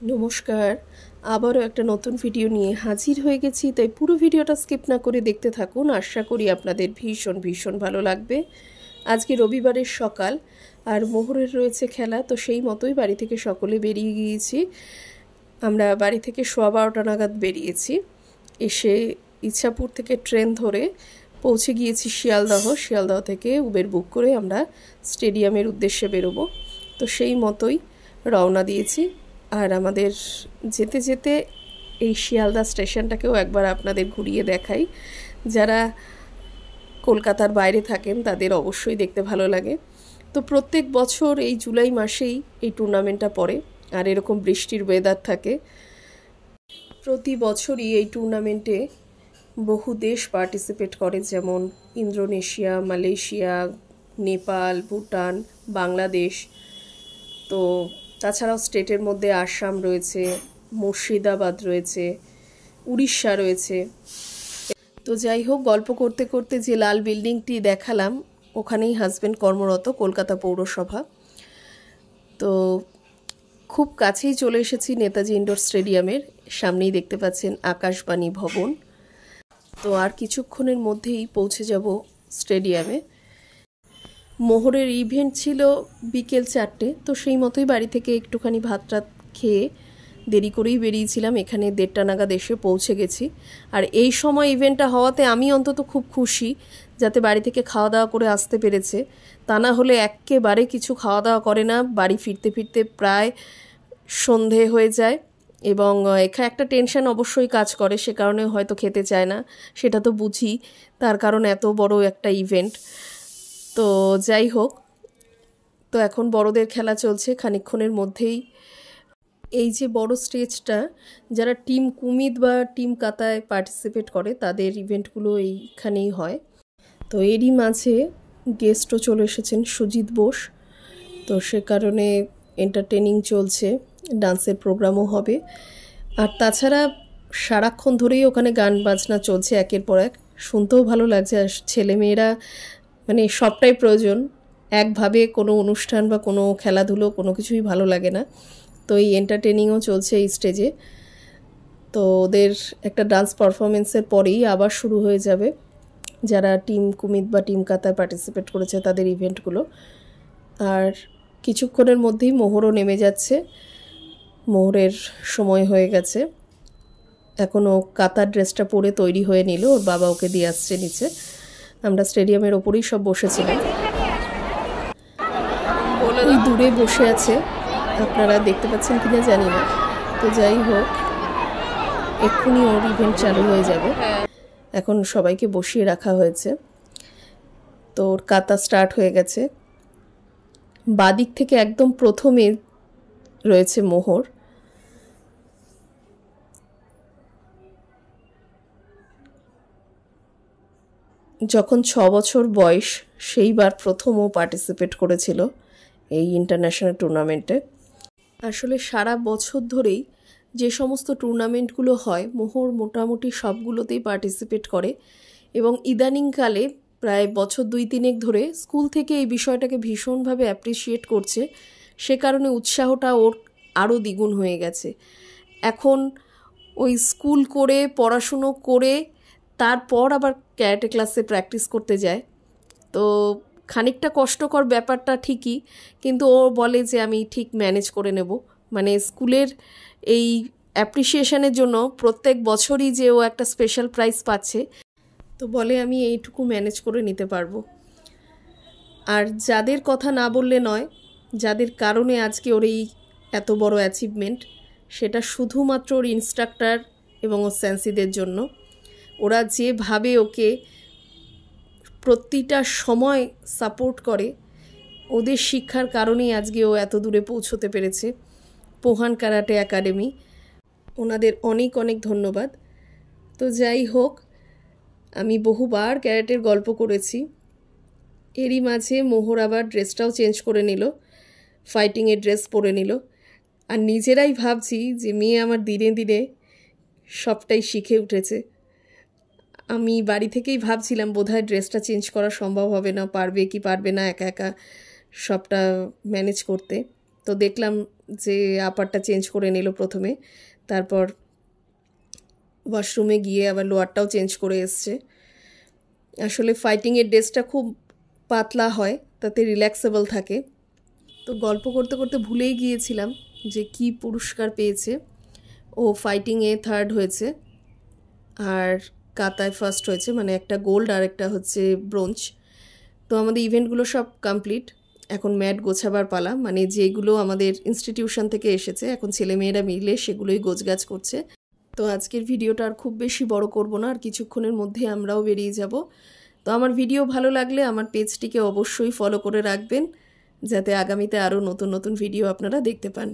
নমস্কার, আবারও একটা নতুন ভিডিও নিয়ে হাজির হয়ে গেছি। তাই পুরো ভিডিওটা স্কিপ না করে দেখতে থাকুন। আশা করি আপনাদের ভীষণ ভীষণ ভালো লাগবে। আজকে রবিবারের সকাল আর মোহরের রয়েছে খেলা, তো সেই মতোই বাড়ি থেকে সকলে বেরিয়ে গিয়েছি। আমরা বাড়ি থেকে 12:15 নাগাদ বেরিয়েছি। এসে ইচ্ছাপুর থেকে ট্রেন ধরে পৌঁছে গিয়েছি শিয়ালদহ থেকে উবের বুক করে আমরা স্টেডিয়ামের উদ্দেশ্যে বেরোবো। তো সেই মতোই রওনা দিয়েছি। আর আমাদের যেতে যেতে এই শিয়ালদা স্টেশনটাকেও একবার আপনাদের ঘুরিয়ে দেখাই। যারা কলকাতার বাইরে থাকেন তাদের অবশ্যই দেখতে ভালো লাগে। তো প্রত্যেক বছর এই জুলাই মাসেই এই টুর্নামেন্টটা পড়ে, আর এরকম বৃষ্টির ওয়েদার থাকে। প্রতি বছরই এই টুর্নামেন্টে বহু দেশ পার্টিসিপেট করে, যেমন ইন্দোনেশিয়া, মালয়েশিয়া, নেপাল, ভুটান, বাংলাদেশ। তো তাছাড়াও স্টেটের মধ্যে আসাম রয়েছে, মুর্শিদাবাদ রয়েছে, উড়িষ্যা রয়েছে। তো যাই হোক, গল্প করতে করতে যে লাল বিল্ডিংটি দেখালাম ওখানেই হাজব্যান্ড কর্মরত, কলকাতা পৌরসভা। তো খুব কাছেই চলে এসেছি নেতাজি ইন্ডোর স্টেডিয়ামের সামনেই দেখতে পাচ্ছেন আকাশবাণী ভবন। তো আর কিছুক্ষণের মধ্যেই পৌঁছে যাব স্টেডিয়ামে। মোহরের ইভেন্ট ছিল বিকেল 4টে, তো সেই মতোই বাড়ি থেকে একটুখানি ভাত টাত খেয়ে দেরি করেই বেরিয়েছিলাম। এখানে 1:30 নাগাদ এসে পৌঁছে গেছি। আর এই সময় ইভেন্টটা হওয়াতে আমি অন্তত খুব খুশি, যাতে বাড়ি থেকে খাওয়া দাওয়া করে আসতে পেরেছে। তা না হলে একেবারে কিছু খাওয়া দাওয়া করে না, বাড়ি ফিরতে ফিরতে প্রায় সন্ধে হয়ে যায়। এবং এখানে একটা টেনশন অবশ্যই কাজ করে, সে কারণে হয়তো খেতে চায় না, সেটা তো বুঝি। তার কারণ এত বড় একটা ইভেন্ট। তো যাই হোক, তো এখন বড়দের খেলা চলছে। খানিকক্ষণের মধ্যেই এই যে বড় স্টেজটা, যারা টিম কুমিদ বা টিম কাতায় পার্টিসিপেট করে তাদের ইভেন্টগুলো এইখানেই হয়। তো এরই মাঝে গেস্টও চলে এসেছেন, সুজিত বোস। তো সে কারণে এন্টারটেনিং চলছে, ডান্সের প্রোগ্রামও হবে। আর তাছাড়া সারাক্ষণ ধরেই ওখানে গান বাজনা চলছে একের পর এক, শুনতেও ভালো লাগছে। আর ছেলেমেয়েরা মানে সবটাই প্রয়োজন। একভাবে কোনো অনুষ্ঠান বা কোনো খেলাধুলো কোনো কিছুই ভালো লাগে না। তো এই এন্টারটেনিংও চলছে এই স্টেজে। তো ওদের একটা ডান্স পারফরমেন্সের পরেই আবার শুরু হয়ে যাবে যারা টিম কুমিদ বা টিম কাতায় পার্টিসিপেট করেছে তাদের ইভেন্টগুলো। আর কিছুক্ষণের মধ্যেই মোহরও নেমে যাচ্ছে, মোহরের সময় হয়ে গেছে। এখনও কাতার ড্রেসটা পরে তৈরি হয়ে নিল, ওর বাবা ওকে দিয়ে আসছে নিচে। আমরা স্টেডিয়ামের ওপরেই সব বসেছিলাম। ওই দূরে বসে আছে, আপনারা দেখতে পাচ্ছেন কিনা জানি না। তো যাই হোক, এক্ষুনি ওর ইভেন্ট চালু হয়ে যাবে। এখন সবাইকে বসিয়ে রাখা হয়েছে। তো ওর কাতা স্টার্ট হয়ে গেছে। বাদিক থেকে একদম প্রথমে রয়েছে মোহর। যখন 6 বছর বয়স সেইবার প্রথম ও পার্টিসিপেট করেছিল এই ইন্টারন্যাশনাল টুর্নামেন্টে। আসলে সারা বছর ধরেই যে সমস্ত টুর্নামেন্টগুলো হয় মোহর মোটামুটি সবগুলোতেই পার্টিসিপেট করে। এবং ইদানিংকালে প্রায় বছর 2-3 ধরে স্কুল থেকে এই বিষয়টাকে ভীষণভাবে অ্যাপ্রিসিয়েট করছে। সে কারণে উৎসাহটা ওর আরও দ্বিগুণ হয়ে গেছে। এখন ওই স্কুল করে পড়াশুনো করে তারপর আবার ক্যারাটে ক্লাসে প্র্যাকটিস করতে যায়। তো খানিকটা কষ্টকর ব্যাপারটা ঠিকই, কিন্তু ও বলে যে আমি ঠিক ম্যানেজ করে নেব। মানে স্কুলের এই অ্যাপ্রিসিয়েশনের জন্য প্রত্যেক বছরই যে ও একটা স্পেশাল প্রাইজ পাচ্ছে, তো বলে আমি এইটুকু ম্যানেজ করে নিতে পারবো। আর যাদের কথা না বললে নয়, যাদের কারণে আজকে ওর এই এত বড় অ্যাচিভমেন্ট, সেটা শুধুমাত্র ওর ইনস্ট্রাক্টর এবং ওর স্যান্সিদের জন্য। ওরা যেভাবে ওকে প্রতিটা সময় সাপোর্ট করে, ওদের শিক্ষার কারণেই আজকে ও এত দূরে পৌঁছতে পেরেছে। পোহান ক্যারাটে একাডেমি, ওনাদের অনেক অনেক ধন্যবাদ। তো যাই হোক, আমি বহুবার ক্যারাটের গল্প করেছি। এরই মাঝে মোহর আবার ড্রেসটাও চেঞ্জ করে নিল, ফাইটিংয়ের ড্রেস পরে নিল। আর নিজেরাই ভাবছি যে মেয়ে আমার দিনে দিনে সবটাই শিখে উঠেছে। আমি বাড়ি থেকেই ভাবছিলাম বোধহয় ড্রেসটা চেঞ্জ করা সম্ভব হবে না, পারবে কি পারবে না একা একা সবটা ম্যানেজ করতে। তো দেখলাম যে আপারটা চেঞ্জ করে নিল প্রথমে, তারপর ওয়াশরুমে গিয়ে আবার লোয়ারটাও চেঞ্জ করে এসছে। আসলে ফাইটিংয়ের ড্রেসটা খুব পাতলা হয়, তাতে রিল্যাক্সেবল থাকে। তো গল্প করতে করতে ভুলেই গিয়েছিলাম যে কি পুরস্কার পেয়েছে। ও ফাইটিংয়ে 3rd হয়েছে আর কাতায় 1st হয়েছে, মানে একটা গোল্ড আর একটা হচ্ছে ব্রোঞ্জ। তো আমাদের ইভেন্টগুলো সব কমপ্লিট, এখন ম্যাট গোছাবার পালা, মানে যেগুলো আমাদের ইনস্টিটিউশন থেকে এসেছে এখন ছেলেমেয়েরা মিলে সেগুলোই গোছগাছ করছে। তো আজকের ভিডিওটা আর খুব বেশি বড় করব না, আর কিছুক্ষণের মধ্যে আমরাও বেরিয়ে যাব। তো আমার ভিডিও ভালো লাগলে আমার পেজটিকে অবশ্যই ফলো করে রাখবেন, যাতে আগামীতে আরও নতুন নতুন ভিডিও আপনারা দেখতে পান।